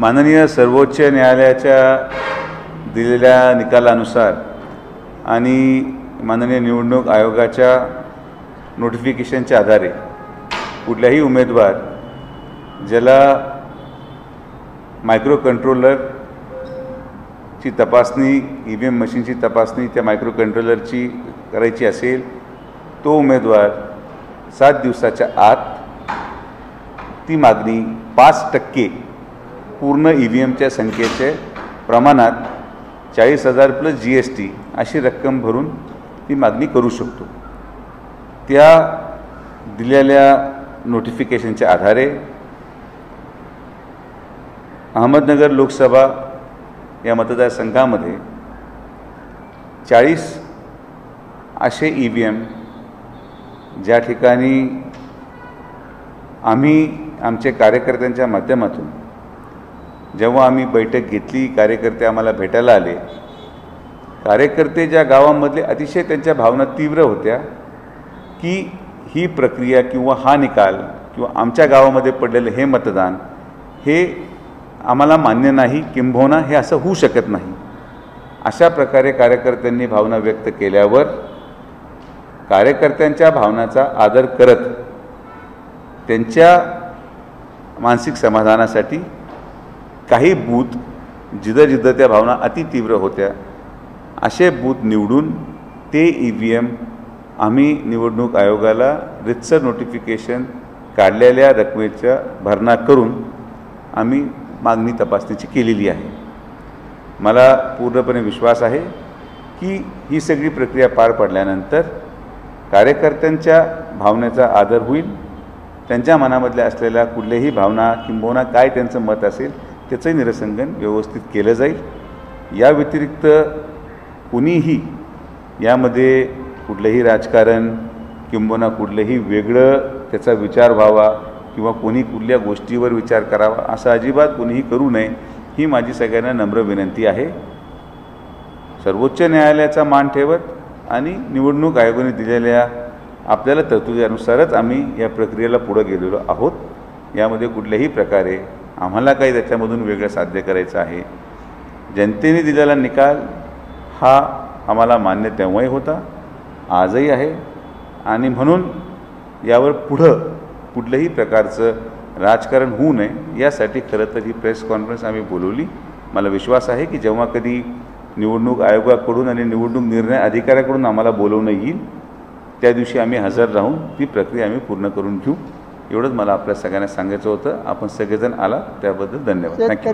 माननीय सर्वोच्च न्यायालयाच्या दिलेल्या निकालानुसार आणि माननीय निवडणूक आयोगाच्या नोटिफिकेशनच्या आधारे कुठल्याही उमेदवार ज्याला मायक्रो कंट्रोलरची तपासणी ईव्हीएम मशीनची तपासणी त्या मायक्रो कंट्रोलरची करायची असेल तो उमेदवार 7 दिवसाच्या आत ती मागणी 5% पूर्ण ईव्हीएमच्या संख्येचे प्रमाणात 40,000 प्लस GST अशी रक्कम भरून ती मागणी करू शकतो। त्या दिलेल्या नोटिफिकेशनच्या आधारे अहमदनगर लोकसभा या मतदारसंघामध्ये 40 असे ईव्हीएम ज्या ठिकाणी आम्ही आमच्या कार्यकर्त्यांच्या माध्यमातून जेव्हा आम्ही बैठक घेतली, कार्यकर्ते आम्हाला भेटायला आले, कार्यकर्ते ज्या गावांमधले अतिशय त्यांच्या भावना तीव्र होत्या की ही प्रक्रिया किंवा हा निकाल किंवा आमच्या गावामध्ये पडलेलं हे मतदान हे आम्हाला मान्य नाही, किंबहुना हे असं होऊ शकत नाही, अशा प्रकारे कार्यकर्त्यांनी भावना व्यक्त केल्यावर कार्यकर्त्यांच्या भावनाचा आदर करत त्यांच्या मानसिक समाधानासाठी काही बूथ जिथं त्या भावना अति तीव्र होत्या असे बूथ निवडून ते ईव्हीएम आम्ही निवडणूक आयोगाला रितसर नोटिफिकेशन काढलेल्या रकमेचा भरणा करून आम्ही मागणी तपासणीची केलेली आहे। मला पूर्णपणे विश्वास आहे की ही सगळी प्रक्रिया पार पडल्यानंतर कार्यकर्त्यांच्या भावनेचा आदर होईल, त्यांच्या मनामधल्या असलेल्या कुठल्याही भावना किंबहुना काय त्यांचं मत असेल त्याचंही निरसंगन व्यवस्थित केलं जाईल। या व्यतिरिक्त कुणीही यामध्ये कुठलंही राजकारण किंबहुना कुठलंही वेगळं त्याचा विचार व्हावा किंवा कोणी कुठल्या गोष्टीवर विचार करावा असं अजिबात कुणीही करू नये ही माझी सगळ्यांना नम्र विनंती आहे। सर्वोच्च न्यायालयाचा मान ठेवत आणि निवडणूक आयोगाने दिलेल्या आपल्याला तरतुदीनुसारच आम्ही या प्रक्रियेला पुढे गेलेलो आहोत। यामध्ये कुठल्याही प्रकारे आम्हाला काही त्याच्यामधून वेगळं साध्य करायचं आहे। जनतेने दिलेला निकाल हा आम्हाला मान्य तेव्हाही होता, आजही आहे आणि म्हणून यावर पुढं कुठल्याही प्रकारचं राजकारण होऊ नये यासाठी खरं तर ही प्रेस कॉन्फरन्स आम्ही बोलवली। मला विश्वास आहे की जेव्हा कधी निवडणूक आयोगाकडून आणि निवडणूक निर्णय अधिकाऱ्याकडून आम्हाला बोलवणं येईल त्या दिवशी आम्ही हजर राहून ती प्रक्रिया आम्ही पूर्ण करून घेऊ। एवढंच मला आपल्या सगळ्यांना सांगायचं होतं। आपण सगळेजण आला त्याबद्दल धन्यवाद। थँक्यू।